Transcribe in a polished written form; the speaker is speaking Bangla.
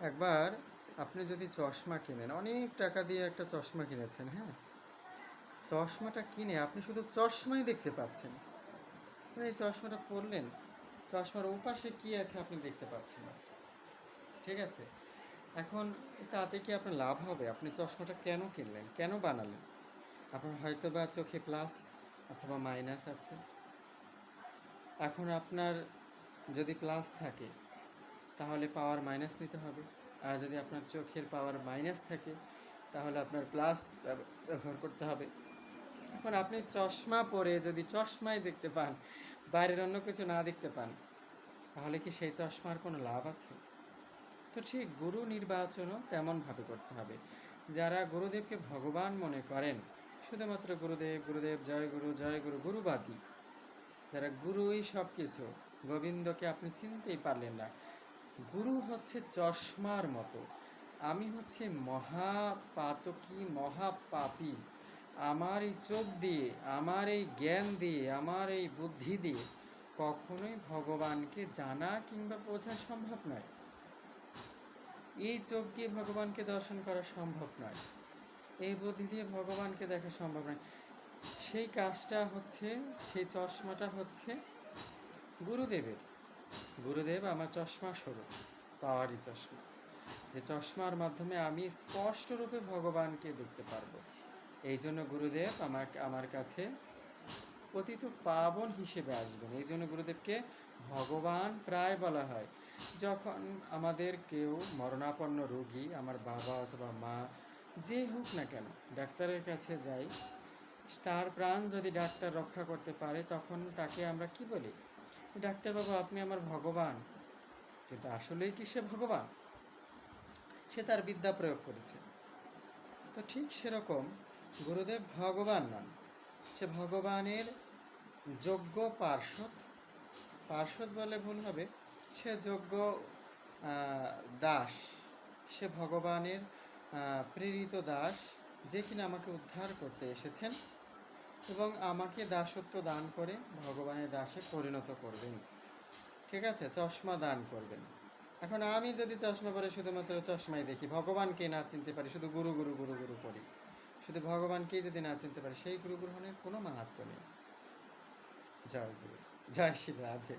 একবার আপনি যদি চশমা কেনেন, অনেক টাকা দিয়ে একটা চশমা কিনেছেন, হ্যাঁ, চশমাটা কিনে আপনি শুধু চশমাই দেখতে পাচ্ছেন। এই চশমাটা পরলেন, চশমার ওপাশে কি আছে আপনি দেখতে পাচ্ছেন না। ঠিক আছে, এখন তাতে কি আপনার লাভ হবে? আপনি চশমাটা কেন কিনলেন, কেন বানালেন? আপনার হয়তো বা চোখে প্লাস অথবা মাইনাস আছে। এখন আপনার যদি প্লাস থাকে তাহলে পাওয়ার মাইনাস নিতে হবে, আর যদি আপনার চোখের পাওয়ার মাইনাস থাকে তাহলে আপনার প্লাস ব্যবহার করতে হবে। এখন আপনি চশমা পরে যদি চশমাই দেখতে পান, বাইরের অন্য কিছু না দেখতে পান, তাহলে কি সেই চশমার কোনো লাভ আছে? তো ঠিক গুরু নির্বাচনও তেমনভাবে করতে হবে। যারা গুরুদেবকে ভগবান মনে করেন, শুধুমাত্র গুরুদেব গুরুদেব, জয় গুরু, গুরুবাদী, যারা গুরুই সব কিছু, গোবিন্দকে আপনি চিনতেই পারলেন না। গুরু হচ্ছে চশমার মতো। আমি হচ্ছে মহাপাতকী, মহাপাপী। আমার এই চোখ দিয়ে, আমার এই জ্ঞান দিয়ে, আমার এই বুদ্ধি দিয়ে কখনোই ভগবানকে জানা কিংবা বোঝা সম্ভব নয়। এই চোখ দিয়ে ভগবানকে দর্শন করা সম্ভব নয়, এই বুদ্ধি দিয়ে ভগবানকে দেখা সম্ভব নয়। সেই কাজটা হচ্ছে, সেই চশমাটা হচ্ছে গুরুদেবের। গুরুদেব আমার চশমা স্বরূপ, পাওয়ারই চশমা, যে চশমার মাধ্যমে আমি স্পষ্ট রূপে ভগবানকে দেখতে পারবো। এই জন্য গুরুদেব আমার কাছে পতিত পাবন হিসেবে আসবেন। এই জন্য গুরুদেবকে ভগবান প্রায় বলা হয়। যখন আমাদের কেউ মরণাপন্ন রোগী, আমার বাবা অথবা মা, যে হোক না কেন, ডাক্তারের কাছে যাই, তার প্রাণ যদি ডাক্তার রক্ষা করতে পারে, তখন তাকে আমরা কি বলি? ডাক্তারবাবু, আপনি আমার ভগবান। কিন্তু আসলেই কি সে ভগবান? সে তার বিদ্যা প্রয়োগ করেছে। তো ঠিক সেরকম গুরুদেব ভগবান নন, সে ভগবানের যোগ্য পার্ষদ। পার্ষদ বলে ভুল হবে, সে যোগ্য দাস। সে ভগবানের প্রেরিত দাস, যে কিনা আমাকে উদ্ধার করতে এসেছেন এবং আমাকে দাসত্ব দান করে ভগবানের দাসে পরিণত করবেন। ঠিক আছে, চশমা দান করবেন। এখন আমি যদি চশমা পরে শুধুমাত্র চশমাই দেখি, ভগবানকে না চিনতে পারি, শুধু গুরু গুরু গুরু গুরু করি, শুধু ভগবানকেই যদি না চিনতে পারি, সেই গুরু গ্রহণের কোনো মাহাত্ম্য নেই। জয় গুরু, জয় শ্রী রাধে।